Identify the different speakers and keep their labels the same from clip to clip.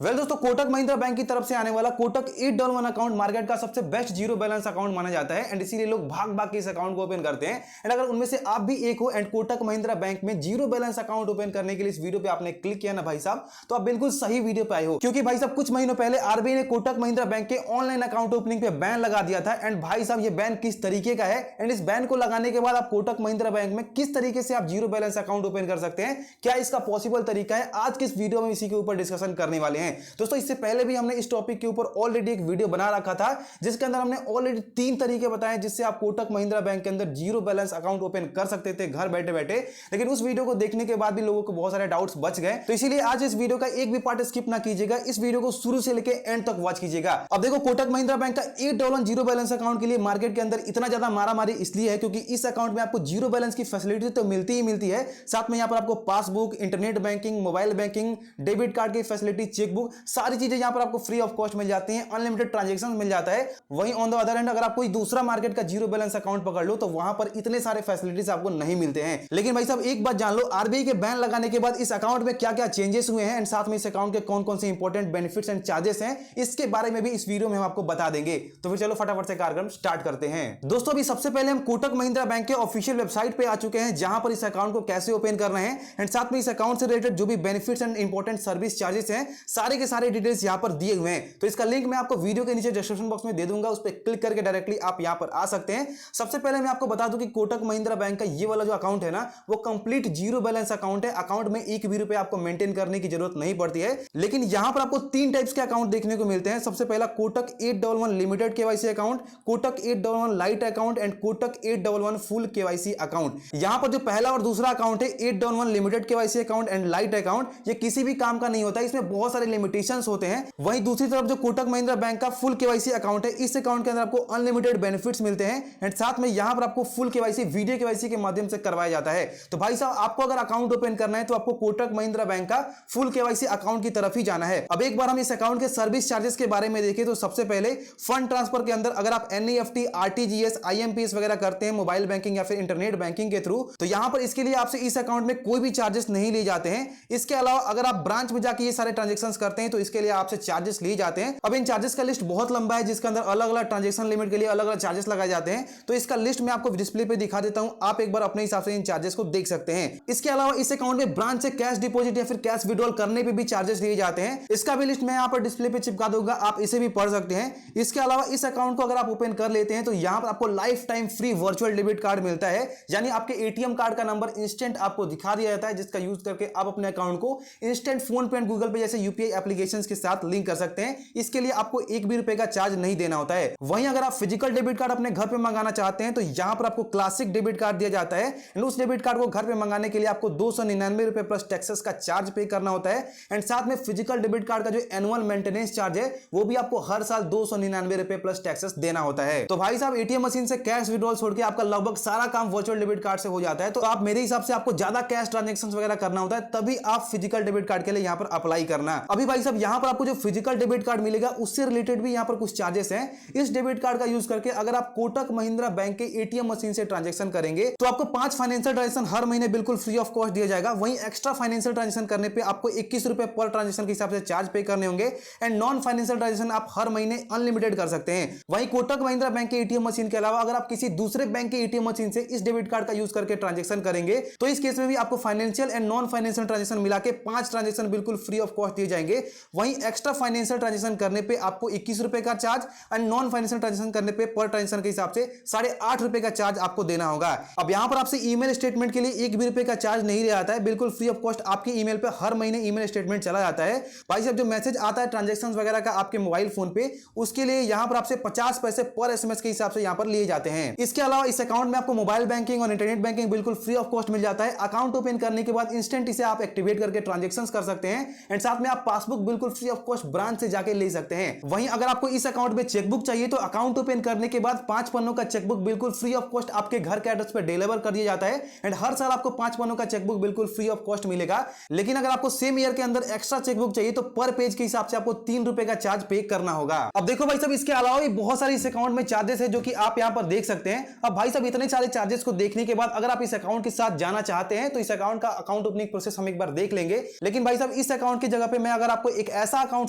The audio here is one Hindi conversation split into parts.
Speaker 1: वेल दोस्तों, कोटक महिंद्रा बैंक की तरफ से आने वाला कोटक 811 अकाउंट मार्केट का सबसे बेस्ट जीरो बैलेंस अकाउंट माना जाता है एंड इसीलिए लोग भाग भाग के इस अकाउंट को ओपन करते हैं। एंड अगर उनमें से आप भी एक हो एंड कोटक महिंद्रा बैंक में जीरो बैलेंस अकाउंट ओपन करने के लिए इस वीडियो पे आपने क्लिक किया ना भाई साहब, तो आप बिल्कुल सही वीडियो पे आए हो। क्योंकि भाई साहब कुछ महीनों पहले आरबीआई ने कोटक महिंद्रा बैंक के ऑनलाइन अकाउंट ओपनिंग पे बैन लगा दिया था। एंड भाई साहब ये बैन किस तरीके का है एंड इस बैन को लगाने के बाद आप कोटक महिंद्रा बैंक में किस तरीके से आप जीरो बैलेंस अकाउंट ओपन कर सकते हैं, क्या इसका पॉसिबल तरीका है, आज के इस वीडियो में इसी के ऊपर डिस्कशन करने वाले हैं। दोस्तों इससे पहले भी हमने इस टॉपिक के ऊपर ऑलरेडी एक वीडियो बना रखा था जिसके अंदर हमने ऑलरेडी 3 तरीके बताए जिससे आप कोटक महिंद्रा बैंक के अंदर जीरो बैलेंस अकाउंट ओपन कर सकते थे घर बैठे बैठे। लेकिन उस वीडियो को देखने के बाद भी लोगों को बहुत सारे डाउट्स बच गए, तो इसीलिए आज इस वीडियो का एक भी पार्ट स्किप ना कीजिएगा, इस वीडियो को शुरू से लेकर एंड तक वॉच कीजिएगा। अब देखो, कोटक महिंद्रा बैंक का $8 जीरो बैलेंस अकाउंट के लिए मार्केट के अंदर इतना ज्यादा मारामारी इसलिए है क्योंकि इस अकाउंट में आपको जीरो बैलेंस की फैसिलिटी तो मिलती ही मिलती है, साथ में यहां पर आपको passbook, internet banking, mobile banking, debit card की फैसिलिटी, चेकबुक, सारी चीजें यहां पर आपको फ्री ऑफ कॉस्ट मिल जाती हैं, अनलिमिटेड ट्रांजैक्शन मिल जाता है। वहीं ऑन द अदर हैंड अगर आप कोई दूसरा मार्केट का जीरो बैलेंस अकाउंट पकड़ लो तो वहां पर इतने सारे फैसिलिटीज आपको नहीं मिलते हैं। लेकिन भाई साहब एक बात जान लो, आरबीआई के बैन लगाने के बाद इस अकाउंट में क्या क्या चेंजेस हुए हैं एंड साथ में इस अकाउंट के कौन कौन से इंपॉर्टेंट बेनिफिट्स एंड चार्जेस हैं, इसके बारे में भी इस वीडियो में हम आपको बता देंगे। तो फिर चलो फटाफट से कार्यक्रम स्टार्ट करते हैं। दोस्तों अभी सबसे पहले हम कोटक महिंद्रा बैंक के ऑफिशियल वेबसाइट पे आ चुके हैं जहां पर इस अकाउंट को कैसे ओपन करना है एंड साथ में इस अकाउंट से रिलेटेड जो भी benefits and important service charges हैं सारे के सारे डिटेल्स यहां पर दिए हुए हैं। तो इसका लिंक मैं आपको वीडियो के नीचे डिस्क्रिप्शन बॉक्स में दे दूंगा, उस पर क्लिक करके डायरेक्टली आप यहां पर आ सकते हैं। सबसे पहले मैं आपको बता दूं कि कोटक महिंद्रा बैंक का ये वाला जो अकाउंट है ना वो कंप्लीट जीरो बैलेंस अकाउंट है। अकाउंट में एक भी रुपए आपको मेंटेन करने की जरूरत नहीं पड़ती है। लेकिन यहां पर आपको 3 टाइप्स के अकाउंट देखने को मिलते हैं। सबसे पहला Kotak 811 limited KYC account, Kotak 811 light account and Kotak 811 full KYC account. यहां पर जो पहला और दूसरा अकाउंट है 811 limited KYC account and light account, ये किसी भी काम का नहीं होता है, इसमें बहुत सारे लिमिटेशंस होते हैं। वहीं दूसरी तरफ जो कोटक महिंद्रा बैंक का फुल केवाईसी अकाउंट है, इस अकाउंट के अंदर आपको अनलिमिटेड बेनिफिट्स मिलते हैं एंड साथ में यहां पर आपको फुल केवाईसी वीडियो केवाईसी के माध्यम से करवाया जाता है। तो भाई साहब आपको अगर अकाउंट ओपन करना है तो आपको कोटक महिंद्रा बैंक का फुल केवाईसी अकाउंट की तरफ ही जाना है। अब एक बार हम इस अकाउंट के सर्विस चार्जेस के बारे में देखें तो सबसे पहले फंड ट्रांसफर के अंदर अगर आप एनईएफटी, आरटीजीएस, आईएमपीएस वगैरह करते हैं मोबाइल बैंकिंग या फिर इंटरनेट बैंकिंग के थ्रू, तो यहां पर इसके लिए आपसे इस अकाउंट में कोई भी चार्जेस नहीं लिए जाते हैं। इसके अलावा अगर आप ब्रांच में जाकर ये सारे ट्रांजेक्शन करते हैं तो इसके लिए आपसे चार्जेस लिए जाते हैं। अब इन चार्जेस का लिस्ट बहुत लंबा है जिसके अंदर अलग अलग ट्रांजेक्शन लिमिट के लिए अलग अलग चार्जेस लगाए जाते हैं, तो इसका लिस्ट मैं आपको डिस्प्ले पे दिखा देता हूं, आप एक बार अपने हिसाब से इन चार्जेस को देख सकते हैं। इसके अलावा इस अकाउंट में ब्रांच से कैश डिपॉजिट या फिर कैश विड्रॉल करने पे भी चार्जेस लिए जाते हैं, इसका भी लिस्ट मैं यहां पर डिस्प्ले पे चिपका दूंगा, आप इसे भी पढ़ सकते हैं। इसके अलावा इस अकाउंट को अगर आप ओपन कर लेते हैं तो यहां पर आपको life time free virtual debit card मिलता है, यानी आपके एटीएम कार्ड का नंबर इंस्टेंट आपको दिखा दिया जाता है जिसका यूज करके आप अपने अकाउंट को इंस्टेंट फोन पे एंड गूगल पे जैसे यूपीआई एप्लीकेशंस के साथ लिंक कर सकते हैं। इसके लिए आपको एक भी रुपए का चार्ज नहीं देना होता है। वहीं अगर आप फिजिकल डेबिट कार्ड अपने घर पे मंगाना चाहते हैं तो यहां पर आपको क्लासिक डेबिट कार्ड दिया जाता है एंड उस डेबिट कार्ड को घर पे मंगाने के लिए आपको 299 रुपए प्लस टैक्सेस का चार्ज पे करना होता है एंड साथ में फिजिकल डेबिट कार्ड का जो एनुअल मेंटेनेंस चार्ज है वो भी आपको हर साल 299 रुपए प्लस टैक्सेस देना होता है। तो भाई साहब एटीएम मशीन से कैश विड्रॉल छोड़ के आपका लगभग सारा काम वर्चुअल डेबिट कार्ड से हो जाता है। तो आप मेरे हिसाब से आपको ज्यादा कैश ट्रांजेक्शन वगैरह करना होता है तभी आप फिजिकल डेबिट कार्ड के लिए यहां पर अप्लाई करना। अभी भाई साहब यहां पर आपको जो फिजिकल डेबिट कार्ड मिलेगा उससे रिलेटेड भी यहां पर कुछ चार्जेस हैं। इस डेबिट कार्ड का यूज करके अगर आप कोटक महिंद्रा बैंक के एटीएम मशीन से ट्रांजैक्शन करेंगे तो आपको 5 फाइनेंशियल ट्रांजैक्शन हर महीने बिल्कुल फ्री ऑफ कॉस्ट दिया जाएगा। वहीं एक्स्ट्रा फाइनेंशियल ट्रांजैक्शन करने पे आपको 21 रुपए पर ट्रांजैक्शन के हिसाब से चार्ज पे करने होंगे एंड नॉन फाइनेंशियल ट्रांजैक्शन आप हर महीने अनलिमिटेड कर सकते हैं। वहीं कोटक महिंद्रा बैंक के एटीएम मशीन के अलावा अगर आप किसी दूसरे बैंक के एटीएम मशीन से इस डेबिट कार्ड का यूज करके ट्रांजैक्शन करेंगे तो इस केस में भी आपको financial and non financial transaction मिला के 5 ट्रांजैक्शन बिल्कुल फ्री ऑफ कॉस्ट दिए जाएंगे। वहीं एक्स्ट्रा फाइनेंशियल ट्रांजैक्शन करने पे आपको 21 रुपए का charge and non financial transaction करने पे पर ट्रांजैक्शन के हिसाब से 8.5 रुपए का चार्ज आपको देना होगा। अब यहां पर आपसे ईमेल स्टेटमेंट के लिए 1 भी रुपए का चार्ज नहीं लिया जाता है, बिल्कुल फ्री ऑफ कॉस्ट आपके ईमेल पे हर महीने ईमेल स्टेटमेंट चला जाता है। भाई साहब जो मैसेज आता है ट्रांजैक्शंस वगैरह का आपके मोबाइल फोन पे, उसके लिए यहां पर आपसे 50 पैसे पर एसएमएस के हिसाब से यहां पर लिए जाते हैं। इसके अलावा इस अकाउंट में आपको मोबाइल बैंकिंग और इंटरनेट बैंकिंग बिल्कुल फ्री ऑफ कॉस्ट मिल जाता है। अकाउंट ओपन करने के बाद इंस्टेंट इसे आप एक्टिवेट करके ट्रांजैक्शंस कर सकते हैं एंड साथ में आप पासबुक बिल्कुल फ्री ऑफ कॉस्ट ब्रांच से जाके ले सकते हैं। वहीं अगर आपको इस अकाउंट में चेकबुक चाहिए तो अकाउंट ओपन करने के बाद 5 पन्नों का चेकबुक बिल्कुल फ्री ऑफ कॉस्ट आपके घर के एड्रेस पर डिलीवर कर दिया जाता है एंड हर साल आपको 5 पन्नों का चेकबुक बिल्कुल फ्री ऑफ कॉस्ट मिलेगा। लेकिन अगर आपको सेम ईयर के अंदर एक्स्ट्रा चेकबुक चाहिए तो पर पेज के हिसाब से आपको 3 रुपए का चार्ज पे करना होगा। अब देखो भाई साहब इसके अलावा भी बहुत सारे इस अकाउंट में चार्जेस है जो कि आप यहां पर देख सकते हैं। अब भाई साहब इतने सारे चार्जेस को देखने के बाद अगर आप इस अकाउंट के साथ जाना चाहते हैं तो इस अकाउंट का अकाउंट ओपनिंग प्रोसेस हम एक बार देख लेंगे। लेकिन भाई साहब इस अकाउंट की जगह पे मैं अगर अगर आपको एक ऐसा अकाउंट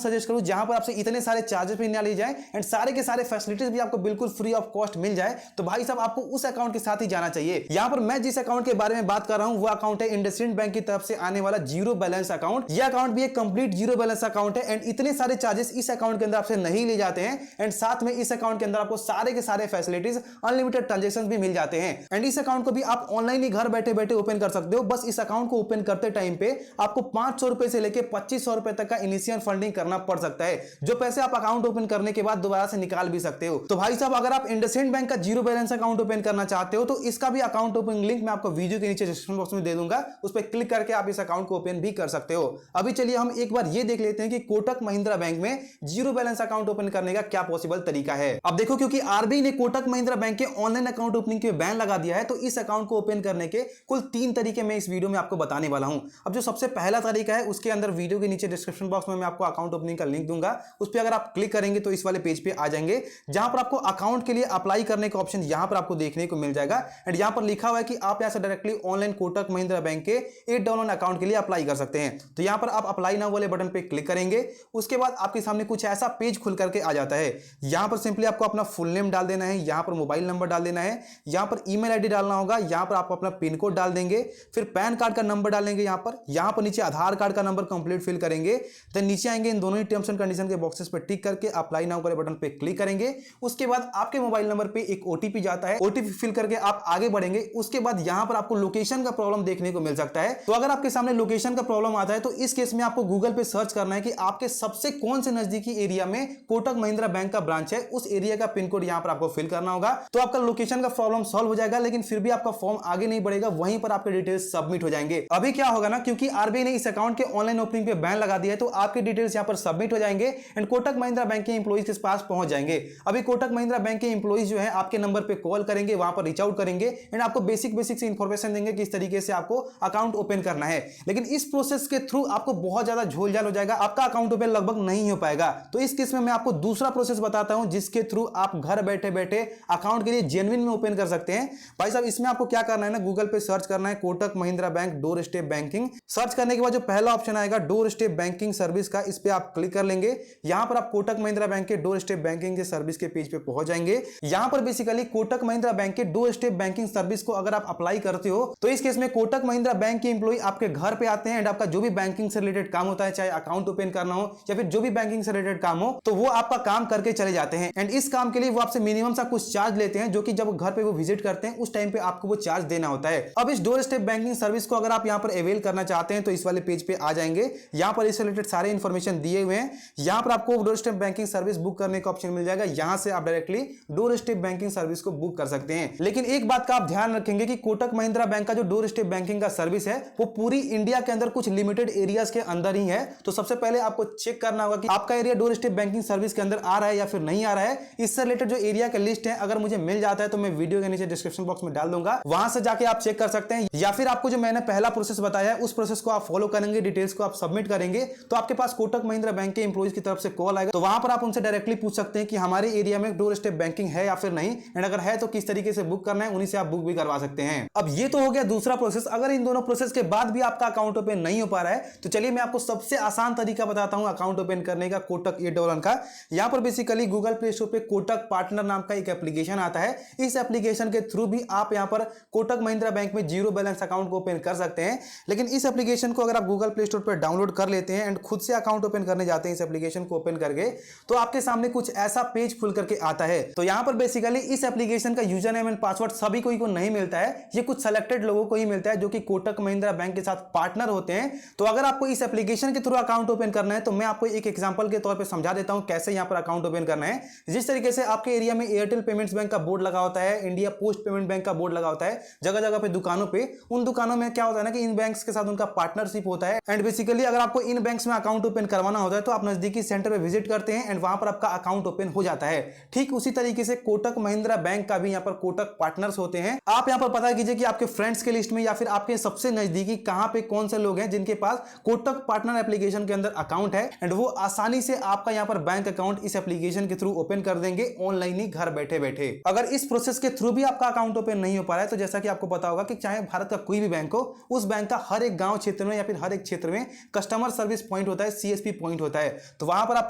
Speaker 1: सजेस्ट करूं जहां पर आपसे इतने सारे चार्जेस भी ना लिए जाए एंड सारे के सारे फैसिलिटीज भी आपको बिल्कुल फ्री ऑफ कॉस्ट मिल जाए, तो भाई साहब आपको उस अकाउंट के साथ ही जाना चाहिए। यहां पर मैं जिस अकाउंट के बारे में बात कर रहा हूं वो अकाउंट है इंडसइंड बैंक की तरफ से आने वाला जीरो बैलेंस अकाउंट। यह अकाउंट भी एक कंप्लीट जीरो बैलेंस अकाउंट है एंड इतने सारे चार्जेस इस अकाउंट के अंदर आपसे नहीं लिए जाते हैं एंड साथ में इस अकाउंट के अंदर आपको सारे के सारे फैसिलिटीज अनलिमिटेड ट्रांजैक्शन भी मिल जाते हैं एंड इस अकाउंट को भी आप ऑनलाइन ही घर बैठे बैठे ओपन कर सकते हो। बस इस अकाउंट को ओपन करते टाइम पे आपको 500 रुपए से लेकर 2500 रुपए तक का इनिशियल फंडिंग करना पड़ सकता है, जो पैसे आप अकाउंट ओपन करने के बाद दोबारा से निकाल भी सकते हो। तो भाई साहब अगर आप इंडसइंड बैंक का जीरो बैलेंस अकाउंट ओपन करना चाहते हो तो इसका भी अकाउंट ओपनिंग लिंक मैं आपको वीडियो के नीचे डिस्क्रिप्शन बॉक्स में दे दूंगा, उस पर क्लिक करके आप इस अकाउंट को ओपन भी कर सकते हो। अभी चलिए हम एक बार ये देख लेते हैं कि कोटक महिंद्रा बैंक में जीरो बैलेंस अकाउंट ओपन करने का क्या पॉसिबल तरीका है। अब देखो, क्योंकि आरबीआई ने कोटक महिंद्रा बैंक के ऑनलाइन अकाउंट ओपनिंग के बैन लगा दिया है, तो इस अकाउंट को ओपन करने के कुल 3 तरीके मैं इस वीडियो में आपको बताने वाला हूं। अब जो सबसे पहला तरीका है उसके अंदर वीडियो के नीचे डिस्क्रिप्शन बॉक्स में मैं आपको अकाउंट ओपनिंग का लिंक दूंगा, उस पर अगर आप क्लिक करेंगे तो इस वाले पेज पे आ जाएंगे, जहां पर आपको अकाउंट के लिए अप्लाई करने का ऑप्शन यहां पर आपको देखने को मिल जाएगा एंड यहां पर लिखा हुआ है कि आप यहां से directly online Kotak Mahindra bank के $8 अकाउंट के लिए अप्लाई कर सकते हैं। तो यहां पर आप अप्लाई नाउ वाले बटन पे क्लिक करेंगे, उसके बाद आपके सामने कुछ ऐसा पेज खुल करके आ जाता है। यहां पर सिंपली आपको अपना फुल नेम डाल देना है, यहां पर मोबाइल नंबर डाल देना है, यहां पर ईमेल आईडी डालना होगा, यहां पर आप अपना पिन कोड डाल देंगे, फिर पैन कार्ड का नंबर डालेंगे, यहां पर नीचे आधार कार्ड का नंबर कंप्लीट फिल करेंगे, देन नीचे आएंगे, इन दोनों ही टर्म्स एंड कंडीशन के बॉक्सेस पर टिक करके अप्लाई नाउ वाले बटन पे क्लिक करेंगे। उसके बाद आपके मोबाइल नंबर पे एक ओटीपी जाता है, ओटीपी फिल करके आप आगे बढ़ेंगे। उसके बाद यहां पर आपको लोकेशन का प्रॉब्लम देखने को मिल सकता है। तो अगर आपके सामने लोकेशन का प्रॉब्लम आता है तो इस केस में आपको गूगल पे सर्च करना है कि आपके सबसे कौन से नजदीकी एरिया में कोटक महिंद्रा बैंक का ब्रांच है, उस एरिया का पिन कोड यहां पर आपको फिल करना होगा। तो आपका लोकेशन का प्रॉब्लम सॉल्व हो जाएगा, लेकिन फिर भी आपका फॉर्म आगे नहीं बढ़ेगा, वहीं पर आपके डिटेल्स सबमिट हो जाएंगे। अभी क्या होगा ना, क्योंकि आरबीआई ने इस अकाउंट के ऑनलाइन ओपनिंग पे बैन लगा दिया है, तो आपके डिटेल्स यहां पर सबमिट हो जाएंगे एंड कोटक महिंद्रा बैंक के एम्प्लॉइज के पास पहुंच जाएंगे। अभी कोटक महिंद्रा बैंक के एम्प्लॉइज जो है आपके नंबर पे कॉल करेंगे, वहां पर रीच आउट करेंगे एंड आपको बेसिक से इंफॉर्मेशन देंगे किस तरीके से आपको अकाउंट ओपन करना है। लेकिन इस प्रोसेस के थ्रू आपको बहुत ज्यादा झोलझाल हो जाएगा, आपका अकाउंट ओपन लगभग नहीं हो पाएगा। तो इस केस में मैं आपको दूसरा प्रोसेस बताता हूं जिसके थ्रू आप घर बैठे बैठे अकाउंट के लिए जेन्युइन में ओपन कर सकते हैं। भाई साहब इसमें आपको क्या करना है ना, गूगल पे सर्च करना है Kotak Mahindra bank door step banking. Search करने के बाद जो पहला ऑप्शन आएगा डोर स्टेप बैंकिंग सर्विस का, इस पे आप क्लिक कर लेंगे। यहां पर आप कोटक महिंद्रा बैंक के डोर स्टेप बैंकिंग के सर्विस के पेज पे पहुंच जाएंगे। यहां पर बेसिकली कोटक महिंद्रा बैंक के डोर स्टेप बैंकिंग सर्विस को अगर आप अप्लाई करते हो तो इस केस में कोटक महिंद्रा बैंक के एम्प्लॉय आपके घर पे आते हैं एंड आपका जो भी बैंकिंग से रिलेटेड काम होता है, चाहे अकाउंट ओपन करना हो या फिर जो भी बैंकिंग से रिलेटेड काम हो, तो वो आपका काम करके चले जाते हैं एंड इस काम के लिए वो आपसे मिनिमम सा कुछ चार्ज लेते हैं, जो कि जब घर पे वो विजिट करते हैं उस टाइम पे आपको वो चार्ज देना होता है। अब इस डोर स्टेप बैंकिंग सर्विस को अगर आप यहां पर अवेल करना चाहते हैं तो इस वाले पेज पे आ जाएंगे। यहां पर इससे रिलेटेड सारे इंफॉर्मेशन दिए हुए हैं। यहां पर आपको door step banking service book करने का ऑप्शन मिल जाएगा, यहां से आप directly door step banking service को बुक कर सकते हैं। लेकिन एक बात का आप ध्यान रखेंगे कि कोटक महिंद्रा बैंक का जो डोर स्टेप बैंकिंग का सर्विस है वो पूरी इंडिया के अंदर कुछ लिमिटेड एरियाज के अंदर ही है। तो सबसे पहले आपको चेक करना होगा कि आपका area door step banking service के अंदर आ रहा है या फिर नहीं आ रहा है। इससे रिलेटेड जो एरिया का लिस्ट है अगर मुझे मिल जाता है तो मैं वीडियो के नीचे डिस्क्रिप्शन बॉक्स में डाल दूंगा, वहां से जाके आप चेक कर सकते हैं। या फिर आपको जो मैंने पहला प्रोसेस बताया उस प्रोसेस को आप फॉलो करेंगे, डिटेल्स को आप सबमिट करेंगे, तो आपके पास कोटक महिंद्रा बैंक के एम्प्लॉइज की तरफ से कॉल आएगा। तो वहां पर आप उनसे डायरेक्टली पूछ सकते हैं कि हमारे एरिया में डोर स्टेप बैंकिंग है या फिर नहीं, एंड अगर है तो किस तरीके से बुक करना है, उन्हीं से आप बुक भी करवा सकते हैं। अब ये तो हो गया दूसरा प्रोसेस। अगर इन दोनों प्रोसेस के बाद भी आपका अकाउंट ओपन नहीं हो पा रहा है तो चलिए मैं आपको सबसे आसान तरीका बताता हूं अकाउंट ओपन करने का कोटक $8 का। यहां पर बेसिकली गूगल प्ले स्टोर पे कोटक पार्टनर नाम का एक एप्लीकेशन आता है। इस एप्लीकेशन के थ्रू भी आप यहां पर कोटक महिंद्रा बैंक में जीरो बैलेंस अकाउंट को ओपन कर सकते हैं। लेकिन इस एप्लीकेशन को अगर आप गूगल प्ले स्टोर पर डाउनलोड कर लेते हैं एंड खुद से अकाउंट ओपन करने जाते हैं इस एप्लीकेशन को ओपन करके, तो आपके सामने कुछ ऐसा पेज खुल करके आता है। तो यहां पर बेसिकली इस एप्लीकेशन का यूजर नेम एंड पासवर्ड सभी कोई को नहीं मिलता है, ये कुछ सेलेक्टेड लोगों को ही मिलता है जो कि कोटक महिंद्रा बैंक के साथ पार्टनर होते हैं। तो अगर आपको इस एप्लीकेशन के थ्रू अकाउंट ओपन करना है तो मैं आपको एक एग्जांपल के तौर पे समझा देता हूं कैसे यहां पर अकाउंट ओपन करना है। जिस तरीके से आपके एरिया में एयरटेल पेमेंट्स बैंक का बोर्ड लगा होता है, इंडिया पोस्ट पेमेंट बैंक का बोर्ड लगा होता है, जगह जगह पे दुकानों पे, उन दुकानों में क्या होता है ना कि इन बैंक्स के साथ उनका पार्टनरशिप होता है एंड बेसिकली अगर आपको इन बैंक्स में अकाउंट ओपन करवाना होता है तो आप नजदीकी सेंटर पे विजिट करते हैं एंड वहां पर आपका अकाउंट ओपन हो जाता है। ठीक उसी तरीके से कोटक महिंद्रा बैंक का भी यहां पर कोटक पार्टनर्स होते हैं। आप यहां पर पता कीजिए कि आपके फ्रेंड्स के लिस्ट में या फिर आपके सबसे नजदीकी कहां पे कौन से लोग हैं जिनके पास कोटक पार्टनर एप्लीकेशन के अंदर अकाउंट है एंड वो आसानी से आपका यहां पर बैंक अकाउंट इस एप्लीकेशन के थ्रू ओपन कर देंगे ऑनलाइन ही घर बैठे बैठे। अगर इस प्रोसेस के थ्रू भी आपका अकाउंट ओपन नहीं हो पा रहा है तो जैसा कि आपको पता होगा कि चाहे भारत का कोई भी बैंक हो, उस बैंक का हर एक गांव क्षेत्र में या फिर हर एक क्षेत्र में कस्टमर सर्विस पॉइंट होता है, CSP पॉइंट होता है। तो वहां पर आप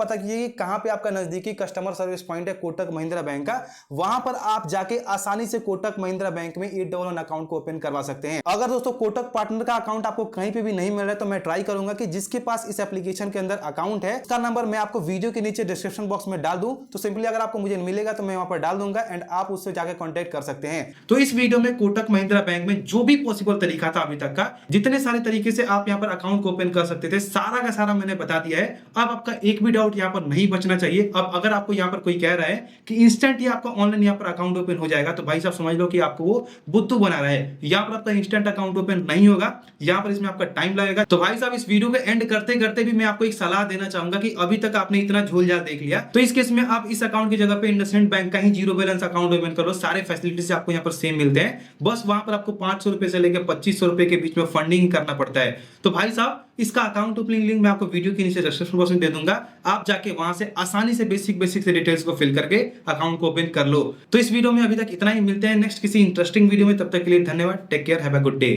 Speaker 1: पता कीजिए कि कहां पे आपका नजदीकी कस्टमर सर्विस पॉइंट है कोटक महिंद्रा बैंक का, वहां पर आप जाके आसानी से कोटक महिंद्रा बैंक में 811 अकाउंट को ओपन करवा सकते हैं। अगर दोस्तों कोटक पार्टनर का अकाउंट आपको कहीं पे भी नहीं मिल रहा है तो मैं ट्राई करूंगा कि जिसके पास इस एप्लीकेशन के अंदर अकाउंट है उसका नंबर मैं आपको वीडियो के नीचे डिस्क्रिप्शन बॉक्स में डाल दूं, तो सिंपली अगर आपको मुझे मिलेगा तो मैं वहां पर डाल दूंगा एंड आप उससे जाकर कांटेक्ट कर सकते हैं। तो इस वीडियो में कोटक महिंद्रा बैंक में जो भी पॉसिबल तरीका था अभी तक का, जितने सारे तरीके से आप यहां पर अकाउंट को ओपन कर सकते थे, सारा का सारा मैंने बता दिया है। अब आपका एक भी डाउट यहां पर नहीं बचना चाहिए। अब अगर आपको यहां पर कोई कह रहा है कि इंस्टेंट ही आपका ऑनलाइन यहां पर अकाउंट ओपन हो जाएगा, तो भाई साहब समझ लो कि आपको वो बुद्धू बना रहा है। यहां पर आपका इंस्टेंट अकाउंट ओपन नहीं होगा, यहां पर इसमें आपका टाइम लगेगा। तो भाई साहब इस वीडियो के एंड करते करते भी मैं आपको एक सलाह देना चाहूंगा कि अभी तक आपने इतना झोल-झाल देख लिया, तो इस केस में आप इस अकाउंट की जगह पे इंडसइंड बैंक का ही जीरो बैलेंस अकाउंट ओपन कर लो। सारे फैसिलिटीज आपको यहां पर सेम मिलते हैं, बस वहां पर आपको 500 रुपए से लेकर 2500 रुपए के बीच में फंडिंग करना पड़ता है। तो भाई साहब इसका अकाउंट ओपनिंग लिंक मैं आपको वीडियो के नीचे डिस्क्रिप्शन बॉक्स में दे दूंगा, आप जाके वहां से आसानी से बेसिक से डिटेल्स को फिल करके अकाउंट को ओपन कर लो। तो इस वीडियो में अभी तक इतना ही, मिलते हैं नेक्स्ट किसी इंटरेस्टिंग वीडियो में, तब तक के लिए धन्यवाद, take care, have a good day.